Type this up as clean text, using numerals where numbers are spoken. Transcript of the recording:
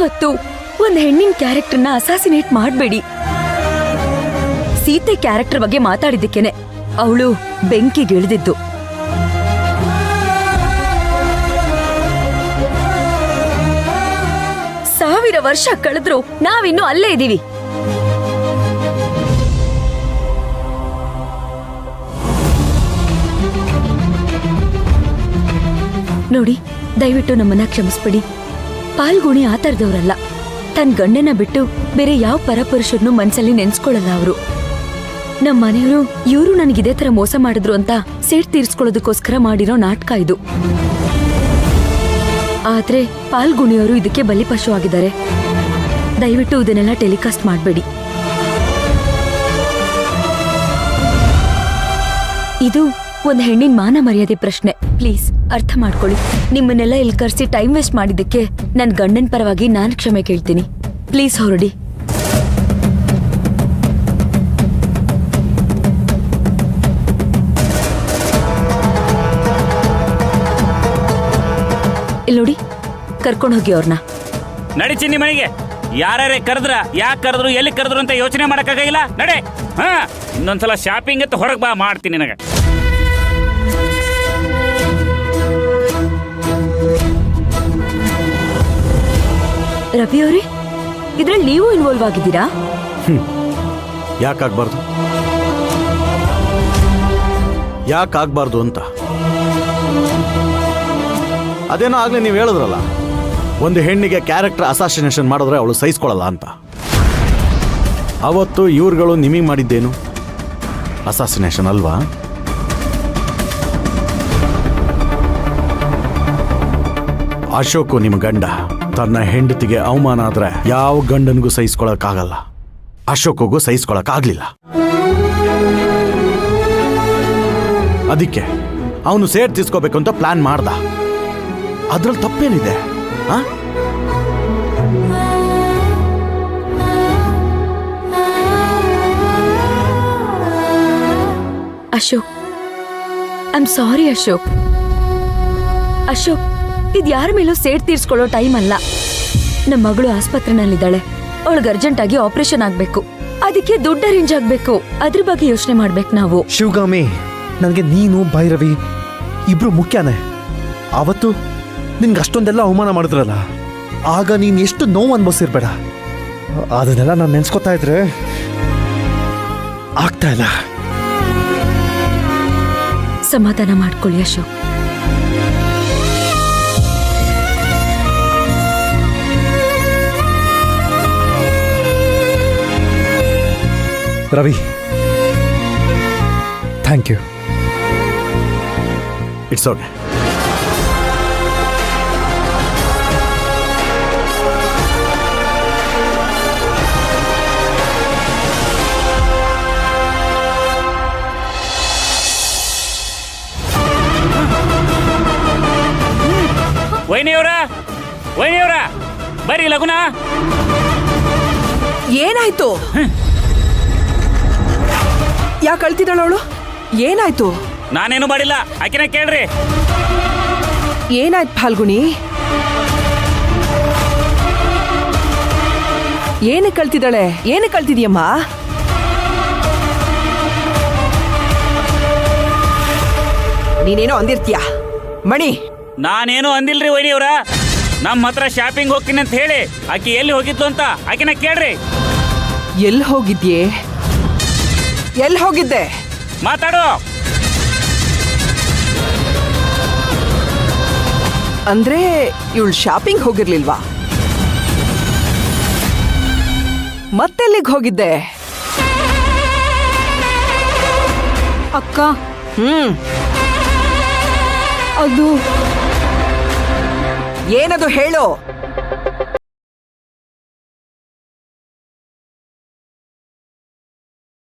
ಯಾವತ್ತು ಒಂದ್ ಹೆಣ್ಣಿನ ಕ್ಯಾರೆಕ್ಟರ್ನ ಅಸಾಸಿನೇಟ್ ಮಾಡ್ಬೇಡಿ. ಸೀತೆ ಕ್ಯಾರೆಕ್ಟರ್ ಬಗ್ಗೆ ಮಾತಾಡಿದ್ದಕ್ಕೇನೆ ಅವಳು ಬೆಂಕಿಗಿಳಿದಿದ್ದು. ಸಾವಿರ ವರ್ಷ ಕಳೆದ್ರು ನಾವಿನ್ನೂ ಅಲ್ಲೇ ಇದೀವಿ. ನೋಡಿ, ದಯವಿಟ್ಟು ನಮ್ಮನ್ನ ಕ್ಷಮಿಸ್ಬಿಡಿ. ಪಾಲ್ಗುಣಿ ಆ ತರದವ್ರಲ್ಲ. ತನ್ನ ಗಂಡನ ಬಿಟ್ಟು ಬೇರೆ ಯಾವ ಪರಪುರುಷರನ್ನು ಮನ್ಸಲ್ಲಿ ನೆನ್ಸ್ಕೊಳ್ಳಲ್ಲ ಅವರು. ನಮ್ಮ ಮನೆಯವರು ಇವರು ನನಗಿದೇ ತರ ಮೋಸ ಮಾಡಿದ್ರು ಅಂತ ಸೇಡ್ ತೀರ್ಸ್ಕೊಳ್ಳೋದಕ್ಕೋಸ್ಕರ ಮಾಡಿರೋ ನಾಟಕ ಇದು. ಆದ್ರೆ ಪಾಲ್ಗುಣಿಯವರು ಇದಕ್ಕೆ ಬಲಿಪಶು ಆಗಿದ್ದಾರೆ. ದಯವಿಟ್ಟು ಇದನ್ನೆಲ್ಲ ಟೆಲಿಕಾಸ್ಟ್ ಮಾಡಬೇಡಿ. ಇದು ಒಂದು ಹೆಣ್ಣಿನ ಮಾನ ಮರ್ಯಾದೆ ಪ್ರಶ್ನೆ. ಪ್ಲೀಸ್ ಅರ್ಥ ಮಾಡ್ಕೊಳ್ಳಿ. ನಿಮ್ಮನ್ನೆಲ್ಲ ಇಲ್ಲಿ ಕರೆಸಿ ಟೈಮ್ ವೇಸ್ಟ್ ಮಾಡಿದ್ದಕ್ಕೆ ನನ್ನ ಗಂಡನ ಪರವಾಗಿ ನಾನು ಕ್ಷಮೆ ಕೇಳ್ತೀನಿ. ಪ್ಲೀಸ್ ಹೊರಡಿ. ಇಲ್ಲಿ ನೋಡಿ, ಕರ್ಕೊಂಡು ಹೋಗಿ ಅವ್ರನ್ನ. ನಡಿಚಿನ್ನಿ ಮನೆಗೆ. ಯಾರೇ ಕರೆದ್ರ, ಯಾಕೆ ಕರೆದ್ರು, ಎಲ್ಲಿ ಕರೆದ್ರು ಅಂತ ಯೋಚನೆ ಮಾಡಕ್ಕಾಗಿಲ್ಲ. ನಡೆ. ಹಾ, ಇನ್ನೊಂದ್ಸಲ ಶಾಪಿಂಗ್ ಅಂತ ಹೊರಗೆ ಬಾ, ಮಾಡ್ತೀನಿ ನನಗೆ. ರವಿ ಅವರೇ, ಇದ್ರಲ್ಲಿ ನೀವು ಇನ್ವಾಲ್ವ್ ಆಗಿದ್ದೀರಾ? ಯಾಕಾಗ್ಬಾರ್ದು ಅಂತ ಅದೇನೋ ಆಗ್ಲೇ ನೀವು ಹೇಳಿದ್ರಲ್ಲ, ಒಂದು ಹೆಣ್ಣಿಗೆ ಕ್ಯಾರೆಕ್ಟರ್ ಅಸಾಸಿನೇಷನ್ ಮಾಡಿದ್ರೆ ಅವಳು ಸಹಿಸ್ಕೊಳ್ಳಲ್ಲ ಅಂತ. ಅವತ್ತು ಇವ್ರುಗಳು ನಿಮಗೆ ಮಾಡಿದ್ದೇನು ಅಸಾಸಿನೇಷನ್ ಅಲ್ವಾ? ಅಶೋಕು ನಿಮ್ಮ ಗಂಡ ತನ್ನ ಹೆಂಡತಿಗೆ ಅವಮಾನ ಆದ್ರೆ ಯಾವ ಗಂಡನಿಗೂ ಸಹಿಸ್ಕೊಳಕ್ಕಾಗಲ್ಲ. ಅಶೋಕಗೂ ಸಹಿಸ್ಕೊಳಕ್ಕಾಗ್ಲಿಲ್ಲ. ಅದಕ್ಕೆ ಅವನು ಸೇಡ್ ತೀರ್ಸ್ಕೋಬೇಕು ಅಂತ ಪ್ಲಾನ್ ಮಾಡ್ದ. ಅದ್ರಲ್ಲಿ ತಪ್ಪೇನಿದೆ? Ashok, I am sorry Ashok. Ashok, ಇದು ಯಾರ ಮೇಲೂ ಸೇಡ್ ತೀರ್ಸ್ಕೊಳ್ಳೋ ಟೈಮ್ ಅಲ್ಲ. ನಮ್ಮ ಮಗಳು ಆಸ್ಪತ್ರೆನಲ್ಲಿದ್ದಾಳೆ. ಅವಳಿಗೆ ಅರ್ಜೆಂಟ್ ಆಗಿ ಆಪರೇಷನ್ ಆಗ್ಬೇಕು. ಅದಕ್ಕೆ ದುಡ್ಡು ಅರೇಂಜ್ ಆಗ್ಬೇಕು. ಅದ್ರ ಬಗ್ಗೆ ಯೋಚನೆ ಮಾಡ್ಬೇಕು ನಾವು. ಶಿವಗಾಮಿ, ನನಗೆ ನೀನು ಭೈರವಿ ಇಬ್ರು ಮುಖ್ಯನೇ. ಅವತ್ತು ನಿನ್ಗೆ ಅಷ್ಟೊಂದೆಲ್ಲ ಅವಮಾನ ಮಾಡಿದ್ರಲ್ಲ, ಆಗ ನೀನು ಎಷ್ಟು ನೋವು ಅನ್ಭವಿಸಿರ್ಬೇಡ. ಅದನ್ನೆಲ್ಲ ನಾನು ನೆನ್ಸ್ಕೊತಾ ಇದ್ರೆ ಆಗ್ತಾ ಇಲ್ಲ. ಸಮಾಧಾನ ಮಾಡ್ಕೊಳ್ಳಿ Ashok. Ravi, thank you. It's okay. ವೈನಿಯವರ ಬರ್ರಿ ಲಗುನ. ಏನಾಯ್ತು? ಯಾಕೆ ಅಳ್ತಿದ್ದಾಳವಳು? ಏನಾಯ್ತು? ನಾನೇನು ಮಾಡಿಲ್ಲ, ಆಕಿನ ಕೇಳ್ರಿ. ಏನಾಯ್ತು ಫಾಲ್ಗುಣಿ? ಏನಕ್ಕೆ ಕಳ್ತಿದ್ದಾಳೆ? ಏನಕ್ಕೆ ಕಳ್ತಿದ್ಯಮ್ಮ? ನೀನೇನೋ ಅಂದಿರ್ತೀಯ ಮಣಿ. ನಾನೇನು ಅಂದಿಲ್ರಿ ವೈನಿಯವರ. ನಮ್ಮ ಹತ್ರ ಶಾಪಿಂಗ್ ಹೋಗ್ತೀನಿ ಅಂತ ಹೇಳಿ ಆಕಿ ಎಲ್ಲಿ ಹೋಗಿದ್ಲು ಅಂತ ಆಕಿನ ಕೇಳ್ರಿ. ಎಲ್ಲಿ ಹೋಗಿದ್ಯೆ? ಎಲ್ಲಿ ಹೋಗಿದ್ದೆ? ಮಾತಾಡು. ಅಂದ್ರೆ ಇವಳು ಶಾಪಿಂಗ್ ಹೋಗಿರ್ಲಿಲ್ವಾ? ಮತ್ತೆಲ್ಲಿಗೆ ಹೋಗಿದ್ದೆ? ಅಕ್ಕ, ಅದು ಏನದು ಹೇಳು.